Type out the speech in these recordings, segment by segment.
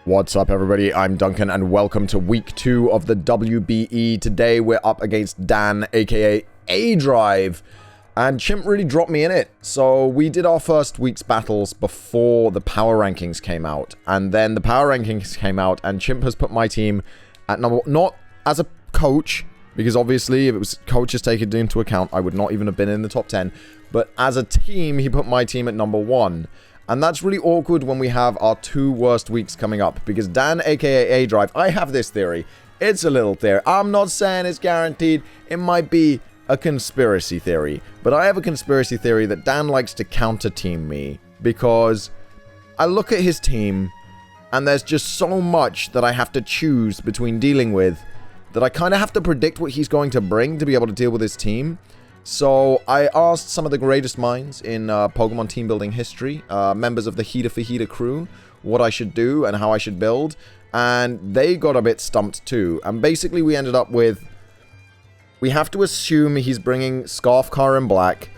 What's up, everybody? I'm Duncan, and welcome to week 2 of the WBE. Today, we're up against Dan, aka aDrive, and Chimp really dropped me in it. So, we did our first week's battles before the power rankings came out, and then the power rankings came out, and Chimp has put my team at number... Not as a coach, because obviously, if it was coaches taken into account, I would not even have been in the top 10, but as a team, he put my team at number 1. And that's really awkward when we have our 2 worst weeks coming up. Because Dan, aka aDrive, I have this theory. It's a little theory. I'm not saying it's guaranteed. It might be a conspiracy theory. But I have a conspiracy theory that Dan likes to counter-team me. Because I look at his team, and there's just so much that I have to choose between dealing with, that I kind of have to predict what he's going to bring to be able to deal with his team. So, I asked some of the greatest minds in Pokemon team building history, members of the Heater for Heater crew, what I should do and how I should build, and they got a bit stumped too. And basically we ended up with, we have to assume he's bringing Scarfcar in black,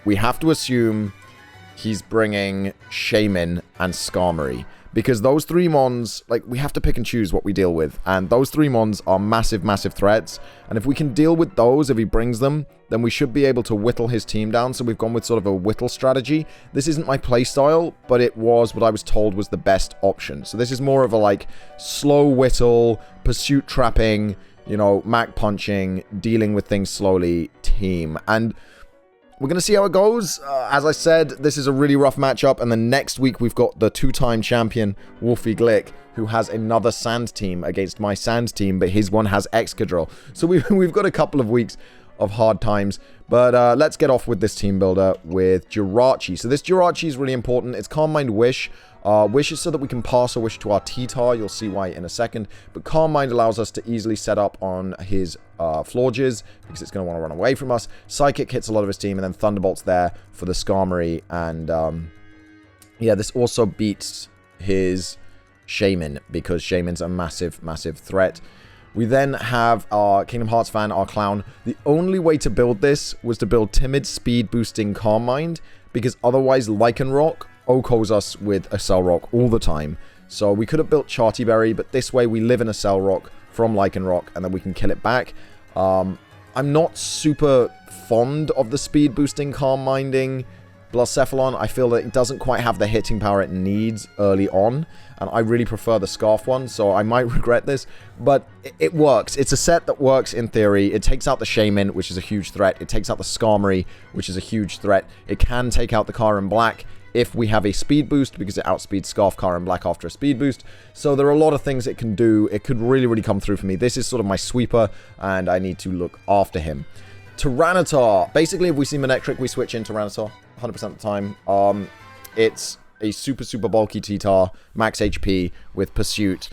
we have to assume he's bringing Shaman and Skarmory. Because those 3 mons, like, we have to pick and choose what we deal with. And those 3 mons are massive, massive threats. And if we can deal with those, if he brings them, then we should be able to whittle his team down. So we've gone with sort of a whittle strategy. This isn't my playstyle, but it was what I was told was the best option. So this is more of a, like, slow whittle, pursuit trapping, you know, mac punching, dealing with things slowly team. And we're going to see how it goes. As I said, this is a really rough matchup. And then next week, we've got the 2-time champion, Wolfie Glick, who has another sand team against my sand team, but his one has Excadrill. So we've got a couple of weeks of hard times. But let's get off with this team builder with Jirachi. So this Jirachi is really important. It's Calm Mind Wish. Wish is so that we can pass a wish to our T-Tar. You'll see why in a second. But Calm Mind allows us to easily set up on his Florges, because it's going to want to run away from us. Psychic hits a lot of his team, and then Thunderbolt's there for the Skarmory. And yeah, this also beats his Shaman, because Shaman's a massive, massive threat. We then have our Kingdom Hearts fan, our Clown. The only way to build this was to build Timid, Speed Boosting Calm Mind, because otherwise Lycanroc OHKOs us with a Cell Rock all the time. So we could have built Charty Berry, but this way we live in a Cell Rock from Lycanroc, and then we can kill it back. I'm not super fond of the Speed Boosting Calm Minding Blacephalon. I feel that it doesn't quite have the hitting power it needs early on, and I really prefer the Scarf one, so I might regret this, but it works. It's a set that works in theory. It takes out the Shaman, which is a huge threat. It takes out the Skarmory, which is a huge threat. It can take out the Car in Black if we have a speed boost, because it outspeeds Scarfcar in Black after a speed boost. So there are a lot of things it can do. It could really, really come through for me. This is sort of my sweeper, and I need to look after him. Tyranitar. Basically, if we see Manectric, we switch in Tyranitar 100% of the time. It's a super, super bulky T-Tar, max HP with Pursuit.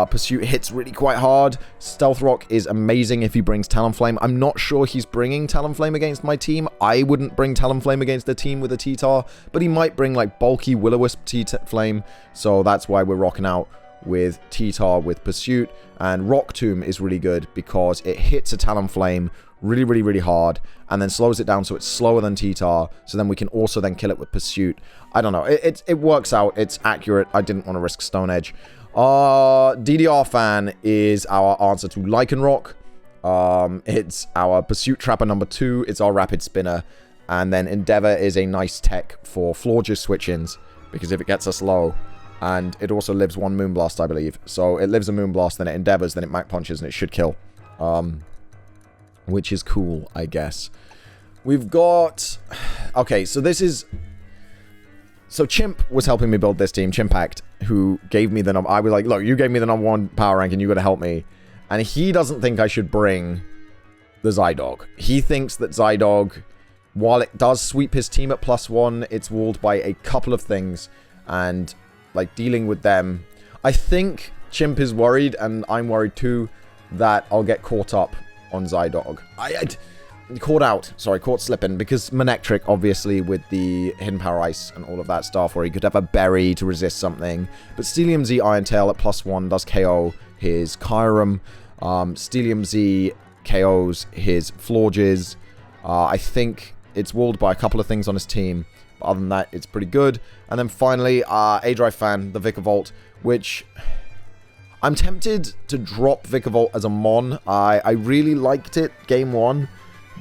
Pursuit hits really quite hard. Stealth Rock is amazing if he brings Talonflame. I'm not sure he's bringing Talonflame against my team. I wouldn't bring Talonflame against a team with a T-Tar, but he might bring like bulky Will-O-Wisp T-Flame, so that's why we're rocking out with T-Tar with Pursuit. And Rock Tomb is really good because it hits a Talonflame really, really, really hard, and then slows it down so it's slower than T-Tar, so then we can also then kill it with Pursuit. I don't know. It works out. It's accurate. I didn't want to risk Stone Edge. DDR Fan is our answer to Lycanroc. It's our Pursuit Trapper number 2. It's our Rapid Spinner. And then Endeavor is a nice tech for Florges switch-ins, because if it gets us low, and it also lives 1 Moonblast, I believe. So it lives a Moonblast, then it Endeavors, then it Mac Punches, and it should kill. Which is cool, I guess. We've got... Okay, so this is... So Chimp was helping me build this team, Chimpact, who gave me the number... I was like, look, you gave me the number 1 power rank and you got to help me. And he doesn't think I should bring the Zydog. He thinks that Zydog, while it does sweep his team at +1, it's walled by a couple of things. And, like, dealing with them... I think Chimp is worried, and I'm worried too, that I'll get caught up on Zydog. Caught slipping, because Manectric, obviously, with the Hidden Power Ice and all of that stuff, where he could have a Berry to resist something. But Steelium Z Iron Tail at +1 does KO his Kyurem. Steelium Z KOs his Florges. I think it's walled by a couple of things on his team, but other than that, it's pretty good. And then finally, aDrive fan, the Vikavolt, which I'm tempted to drop Vikavolt as a mon. I really liked it game 1,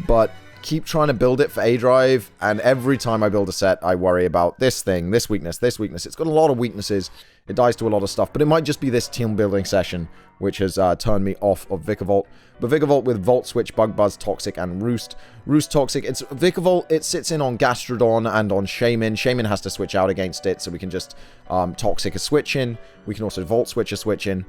but keep trying to build it for aDrive, and every time I build a set, I worry about this thing, this weakness, this weakness. It's got a lot of weaknesses. It dies to a lot of stuff, but it might just be this team building session which has turned me off of Vikavolt. But Vikavolt with Volt Switch, Bug Buzz, Toxic, and Roost. Roost Toxic, it's Vikavolt, it sits in on Gastrodon and on Shaman. Shaman has to switch out against it, so we can just Toxic a switch in. We can also Volt Switch a switch in.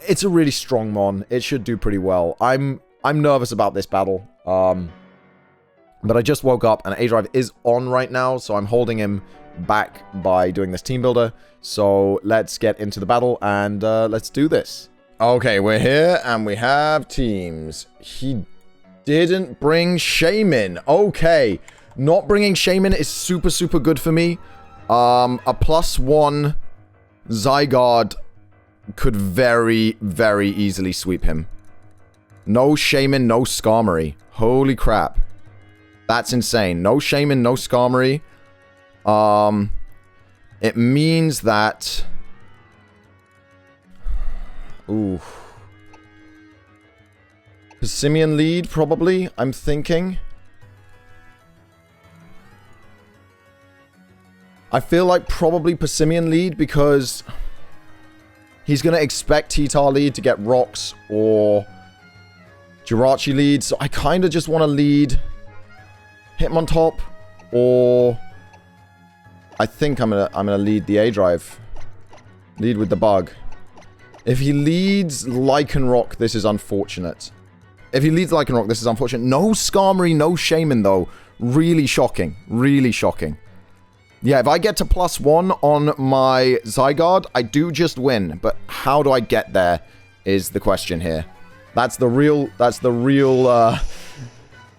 It's a really strong mon. It should do pretty well. I'm nervous about this battle. But I just woke up, and aDrive is on right now, so I'm holding him back by doing this team builder. So let's get into the battle, and let's do this. Okay, we're here, and we have teams. He didn't bring Shaman. Okay, not bringing Shaman is super, super good for me. A +1 Zygarde could very, very easily sweep him. No Shaman, no Skarmory. Holy crap. That's insane. No Shaman, no Skarmory. It means that... Ooh. Persimmon lead, probably, I'm thinking. I feel like probably Persimmon lead because he's going to expect T-Tar lead to get rocks or Jirachi lead. So I kind of just want to lead Hitmontop, or I think I'm gonna lead the aDrive. Lead with the bug. If he leads Lycanroc, this is unfortunate. If he leads Lycanroc, this is unfortunate. No Skarmory, no Shaman though. Really shocking. Really shocking. Yeah, if I get to +1 on my Zygarde, I do just win. But how do I get there is the question here.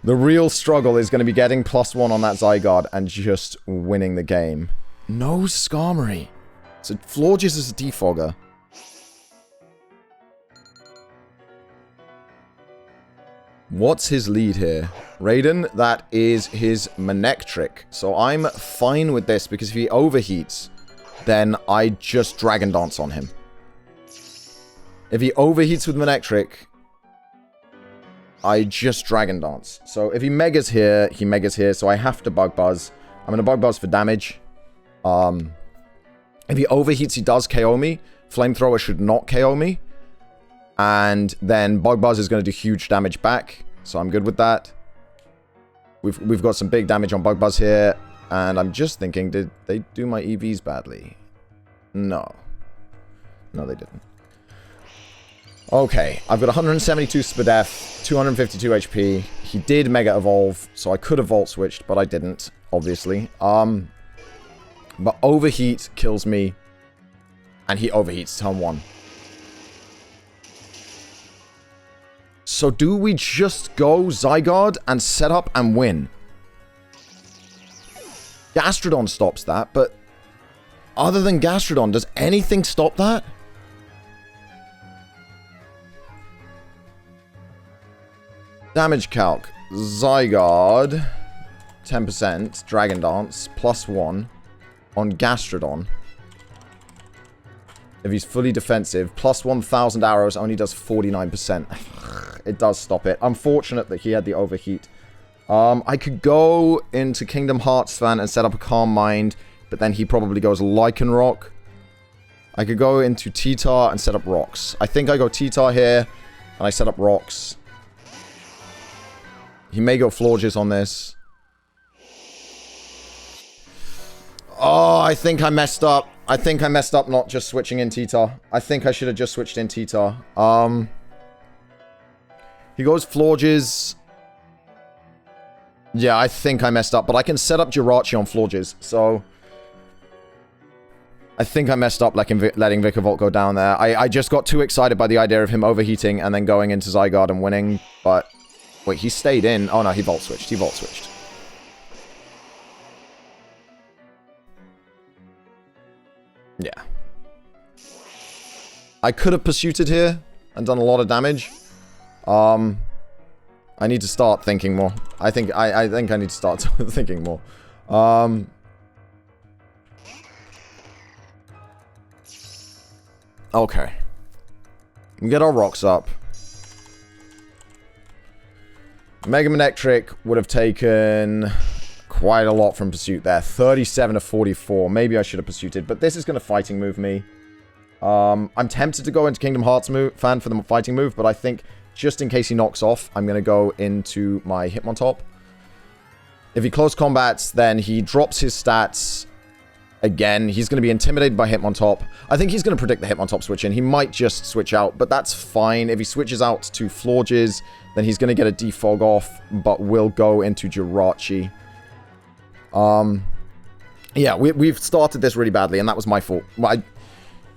The real struggle is going to be getting +1 on that Zygarde and just winning the game. No Skarmory. So Florges is a defogger. What's his lead here? Raiden, that is his Manectric. So I'm fine with this because if he overheats, then I just Dragon Dance on him. If he overheats with Manectric, I just Dragon Dance. So if he Megas here, he Megas here, so I have to Bug Buzz. I'm going to Bug Buzz for damage. If he overheats, he does KO me. Flamethrower should not KO me. And then Bug Buzz is going to do huge damage back. So I'm good with that. We've got some big damage on Bug Buzz here. And I'm just thinking, did they do my EVs badly? No. No, they didn't. Okay, I've got 172 Spadef, 252 HP. He did Mega Evolve, so I could have Volt Switched, but I didn't, obviously. But Overheat kills me, and he overheats turn 1. So do we just go Zygarde and set up and win? Gastrodon stops that, but other than Gastrodon, does anything stop that? Damage calc. Zygarde. 10%. Dragon Dance. +1. On Gastrodon. If he's fully defensive. Plus 1,000 arrows only does 49%. It does stop it. Unfortunate that he had the overheat. I could go into Kingdom Hearts fan and set up a Calm Mind. But then he probably goes Lycanroc. I could go into T-Tar and set up rocks. I think I go T-Tar here. And I set up rocks. He may go Florges on this. Oh, I think I messed up. I think I messed up not just switching in T-Tar. I think I should have just switched in T-Tar. He goes Florges. Yeah, I think I messed up. But I can set up Jirachi on Florges. So I think I messed up letting Vikavolt go down there. I just got too excited by the idea of him overheating and then going into Zygarde and winning. But... wait, he stayed in. Oh no, he Volt Switched. He Volt Switched. Yeah. I could have pursued here and done a lot of damage. I need to start thinking more. I think I need to start thinking more. Okay. We get our rocks up. Mega Manectric would have taken quite a lot from Pursuit there. 37 to 44. Maybe I should have Pursuited, but this is going to fighting move me. I'm tempted to go into Kingdom Hearts fan for the fighting move, but I think just in case he knocks off, I'm going to go into my Hitmontop. If he close combats, then he drops his stats. Again, he's going to be intimidated by Hitmontop. I think he's going to predict the Hitmontop switch in. He might just switch out, but that's fine. If he switches out to Florges, then he's going to get a defog off, but will go into Jirachi. Yeah, we've started this really badly, and that was my fault.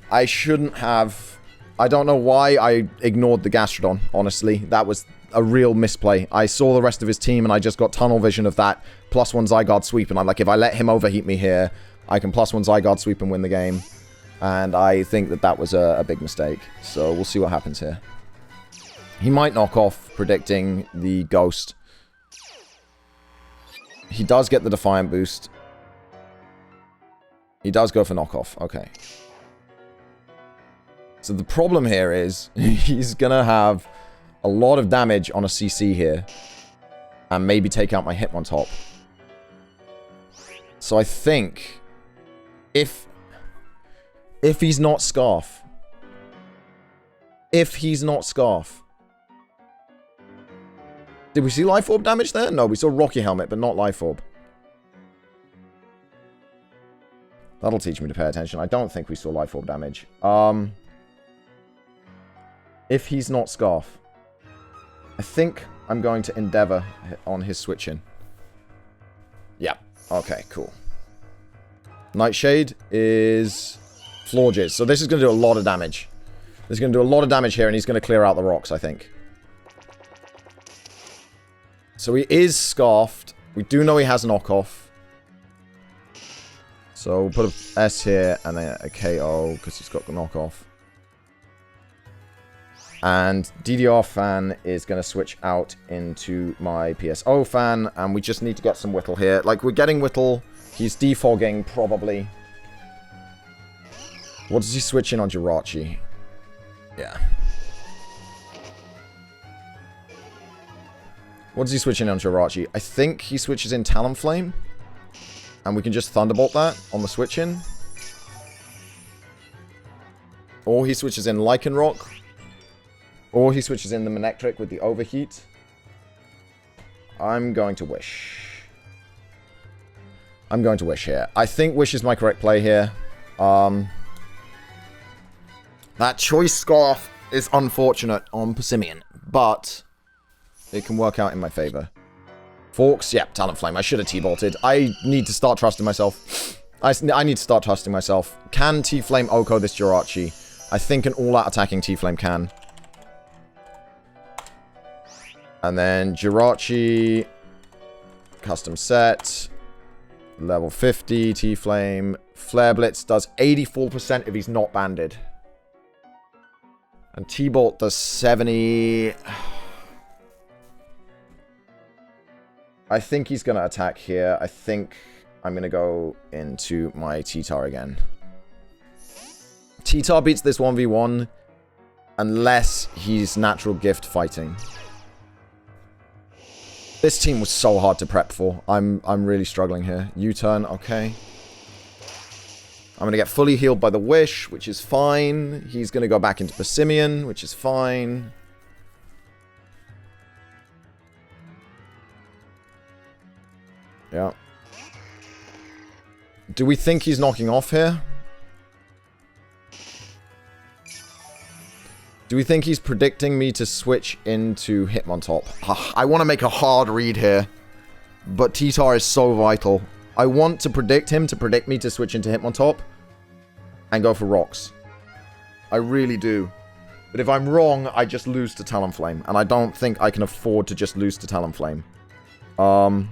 I shouldn't have... I don't know why I ignored the Gastrodon, honestly. That was a real misplay. I saw the rest of his team, and I just got tunnel vision of that +1 Zygarde sweep, and I'm like, if I let him overheat me here, I can +1 Zygarde sweep and win the game. And I think that that was a big mistake. So we'll see what happens here. He might knock off predicting the Ghost. He does get the Defiant boost. He does go for knockoff. Okay. So the problem here is he's going to have a lot of damage on a CC here. And maybe take out my Hitmontop. So I think... If he's not Scarf. If he's not Scarf. Did we see Life Orb damage there? No, we saw Rocky Helmet, but not Life Orb. That'll teach me to pay attention. I don't think we saw Life Orb damage. If he's not Scarf. I think I'm going to Endeavor on his switch in. Yeah. Okay, cool. Nightshade is Florges. So this is going to do a lot of damage. This is going to do a lot of damage here, and he's going to clear out the rocks, I think. So he is Scarfed. We do know he has knockoff. So we'll put a S here, and then a KO, because he's got the knockoff. And DDR fan is going to switch out into my PSO fan, and we just need to get some Whittle here. Like, we're getting Whittle... He's defogging, probably. What does he switch in on Jirachi? Yeah. What does he switch in on Jirachi? I think he switches in Talonflame. And we can just Thunderbolt that on the switch in. Or he switches in Lycanroc. Or he switches in the Manectric with the Overheat. I'm going to Wish. I'm going to Wish here. I think Wish is my correct play here. That Choice Scarf is unfortunate on Persimmon, but it can work out in my favor. Forks, yep, Talonflame. I should have T-bolted. I need to start trusting myself. I need to start trusting myself. Can T-Flame Oko this Jirachi? I think an all-out attacking T-Flame can. And then Jirachi, custom set... Level 50, T-Flame. Flare Blitz does 84% if he's not banded. And T-Bolt does 70. I think he's going to attack here. I think I'm going to go into my T-Tar again. T-Tar beats this 1v1 unless he's Natural Gift fighting. This team was so hard to prep for. I'm really struggling here. U-turn, okay. I'm going to get fully healed by the Wish, which is fine. He's going to go back into Persimmon, which is fine. Yeah. Do we think he's knocking off here? Do we think he's predicting me to switch into Hitmontop? I want to make a hard read here. But T-Tar is so vital. I want to predict him to predict me to switch into Hitmontop. And go for rocks. I really do. But if I'm wrong, I just lose to Talonflame. And I don't think I can afford to just lose to Talonflame. I'm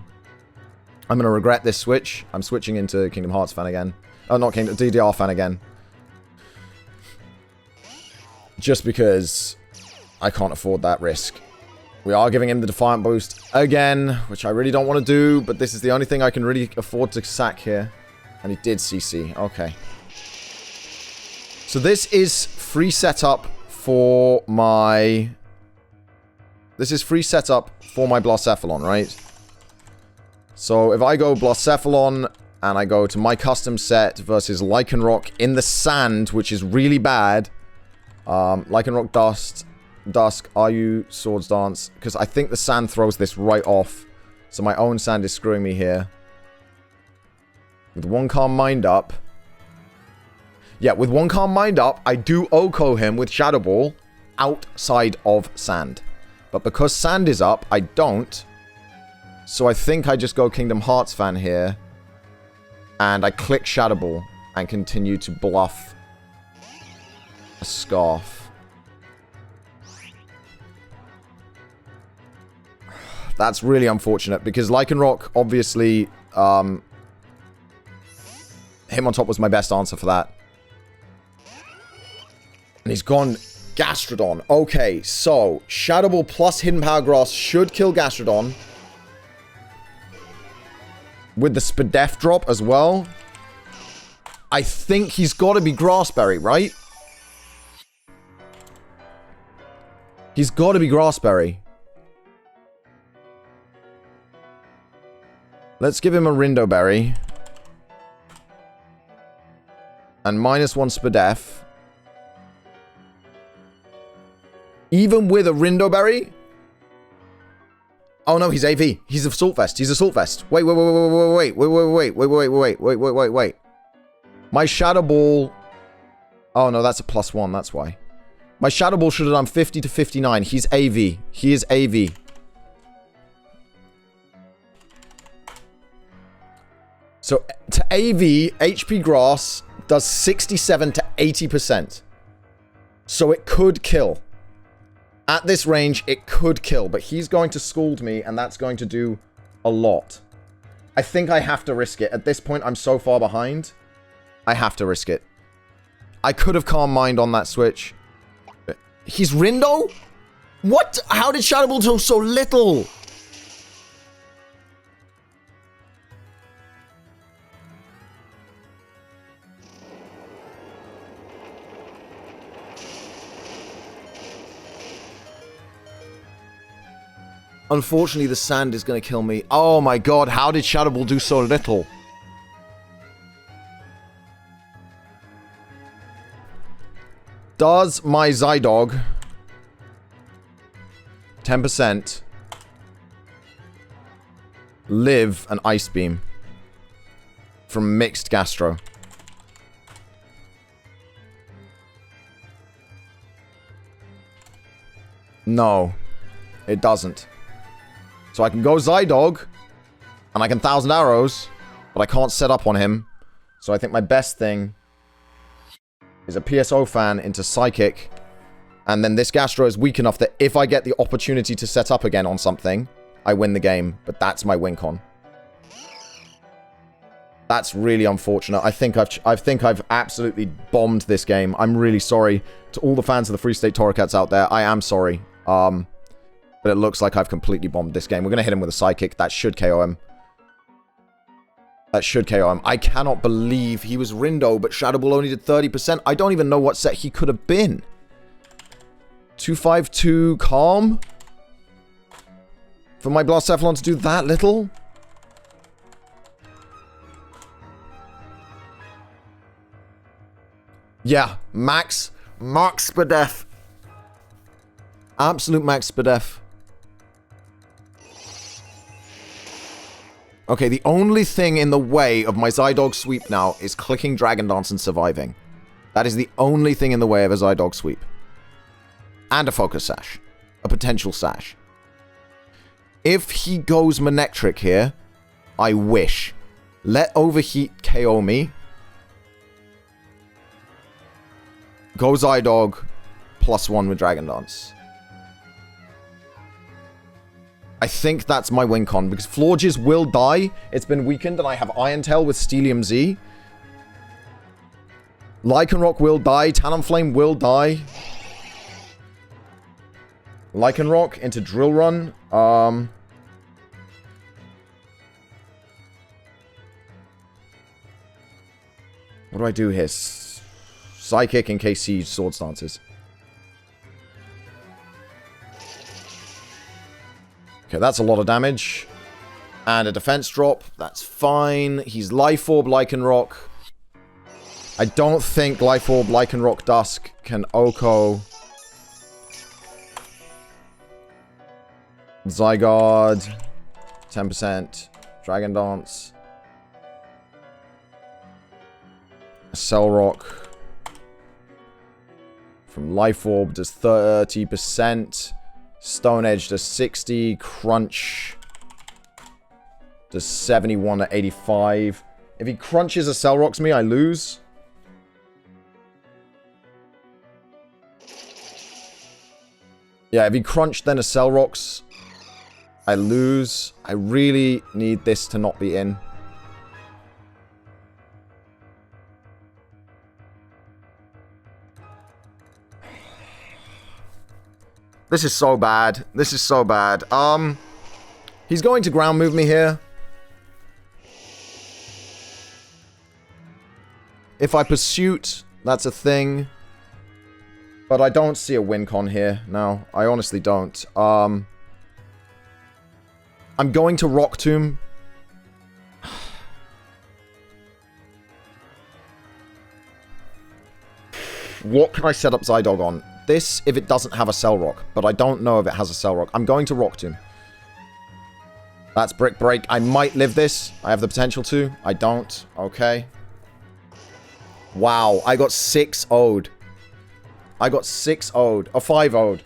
going to regret this switch. I'm switching into Kingdom Hearts fan again. Oh, not Kingdom... DDR fan again. Just because I can't afford that risk. We are giving him the Defiant boost again, which I really don't want to do, but this is the only thing I can really afford to sack here. And he did CC. Okay. So this is free setup for my... This is free setup for my Blacephalon, right? So if I go Blacephalon and I go to my custom set versus Lycanroc in the sand, which is really bad. Lycanroc Dusk, are you Swords Dance? Because I think the sand throws this right off. So my own sand is screwing me here. With one Calm Mind up. Yeah, with one Calm Mind up, I do Oko him with Shadow Ball outside of sand. But because sand is up, I don't. So I think I just go Kingdom Hearts fan here. And I click Shadow Ball and continue to bluff a Scarf. That's really unfortunate because Lycanroc, obviously, him on top was my best answer for that. And he's gone Gastrodon. Okay, so Shadow Ball plus Hidden Power Grass should kill Gastrodon. With the Spadef drop as well. I think he's got to be Grassberry, right? He's got to be Grassberry. Let's give him a Rindo Berry. And -1 Spadef. Even with a Rindo Berry? Oh no, he's AV. He's Assault Vest. He's Assault Vest. Wait. My Shadow Ball... Oh no, that's a +1, that's why. My Shadow Ball should have done 50 to 59. He's AV. He is AV. So, to AV, HP Grass does 67 to 80%. So it could kill. At this range, it could kill, but he's going to Scald me, and that's going to do a lot. I think I have to risk it. At this point, I'm so far behind. I have to risk it. I could have Calm Mind on that switch. He's Rindo? What? How did Shadow Ball do so little? Unfortunately, the sand is going to kill me. Oh my god, how did Shadow Ball do so little? Does my Zydog 10% live an Ice Beam from mixed Gastro? No, it doesn't. So I can go Zydog, and I can 1,000 Arrows, but I can't set up on him. So I think my best thing is a PSO fan into Psychic, and then this Gastro is weak enough that if I get the opportunity to set up again on something, I win the game, but that's my win con. That's really unfortunate. I think I've absolutely bombed this game. I'm really sorry to all the fans of the Free State Torracats out there. I am sorry. But it looks like I've completely bombed this game. We're going to hit him with a Psychic. That should KO him. That should KO him. I cannot believe he was Rindo, but Shadow Ball only did 30%. I don't even know what set he could have been. 252 Calm? For my Blacephalon to do that little? Yeah, Max Spadef. Absolute Max Spadef. Okay, the only thing in the way of my Zydog sweep now is clicking Dragon Dance and surviving. That is the only thing in the way of a Zydog sweep. And a Focus Sash. A potential Sash. If he goes Manectric here, I wish. Let Overheat KO me. Go Zydog, +1 with Dragon Dance. I think that's my win con, because Florges will die. It's been weakened, and I have Iron Tail with Steelium Z. Lycanroc will die. Talonflame will die. Lycanroc into Drill Run. What do I do here? Psychic in case he Sword Stances. Okay, that's a lot of damage. And a defense drop. That's fine. He's Life Orb, Lycanroc. I don't think Life Orb, Lycanroc, Dusk can Oko. Zygarde. 10%. Dragon Dance. Cell Rock. From Life Orb does 30%. Stone Edge does 60. Crunch does 71 to 85. If he crunches a Cell Rocks me, I lose. Yeah, if he crunched then a Cell Rocks, I lose. I really need this to not be in. This is so bad. This is so bad. He's going to ground move me here. If I Pursuit, that's a thing. But I don't see a win con here. No, I honestly don't. I'm going to Rock Tomb. What can I set up Zydog on? This, if it doesn't have a Cell Rock. But I don't know if it has a Cell Rock. I'm going to Rock Tomb. That's Brick Break. I might live this. I have the potential to. I don't. Okay. Wow, I got 6-0'd. I got 6-0'd. Or 5-0'd.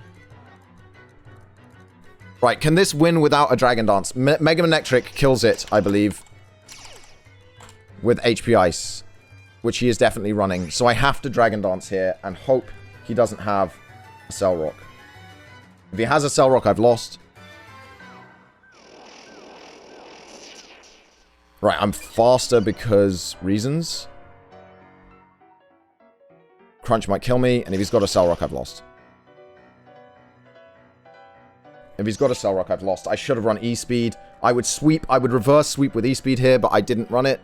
Right, can this win without a Dragon Dance? Mega Manectric kills it, I believe. With HP Ice. Which he is definitely running. So I have to Dragon Dance here and hope he doesn't have a Cell Rock. If he has a Cell Rock, I've lost. Right, I'm faster because reasons. Crunch might kill me, and if he's got a Cell Rock, I've lost. If he's got a Cell Rock, I've lost. I should have run E-Speed. I would sweep. I would reverse sweep with E-Speed here, but I didn't run it.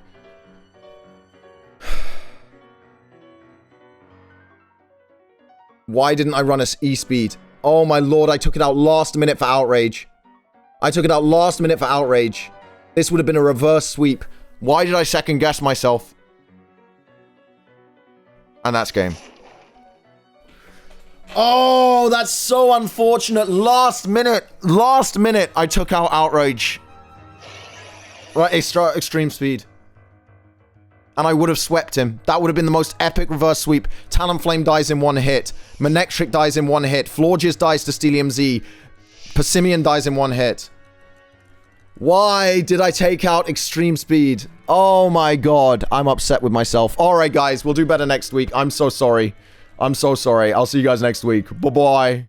Why didn't I run a E-Speed? Oh my lord, I took it out last minute for Outrage. I took it out last minute for Outrage. This would have been a reverse sweep. Why did I second guess myself? And that's game. Oh, that's so unfortunate. Last minute, I took out Outrage. Right, extreme speed. And I would have swept him. That would have been the most epic reverse sweep. Talonflame dies in one hit. Manectric dies in one hit. Florges dies to Steelium Z. Persimmon dies in one hit. Why did I take out extreme speed? Oh my god, I'm upset with myself. Alright guys, we'll do better next week. I'm so sorry. I'm so sorry. I'll see you guys next week. Bye-bye.